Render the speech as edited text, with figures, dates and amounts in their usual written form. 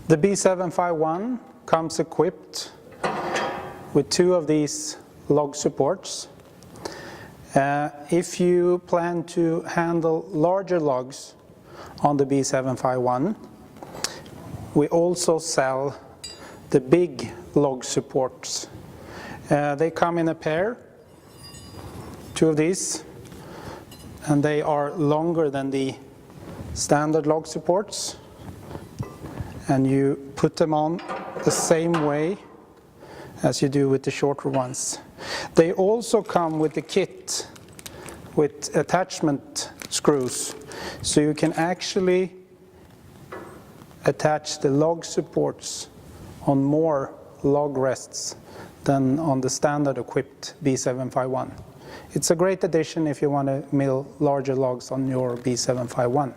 The B751 comes equipped with 2 of these log supports. If you plan to handle larger logs on the B751, we also sell the big log supports. They come in a pair, 2 of these, and they are longer than the standard log supports, and you put them on the same way as you do with the shorter ones. They also come with the kit with attachment screws, so you can actually attach the log supports on more log rests than on the standard equipped B751. It's a great addition if you want to mill larger logs on your B751.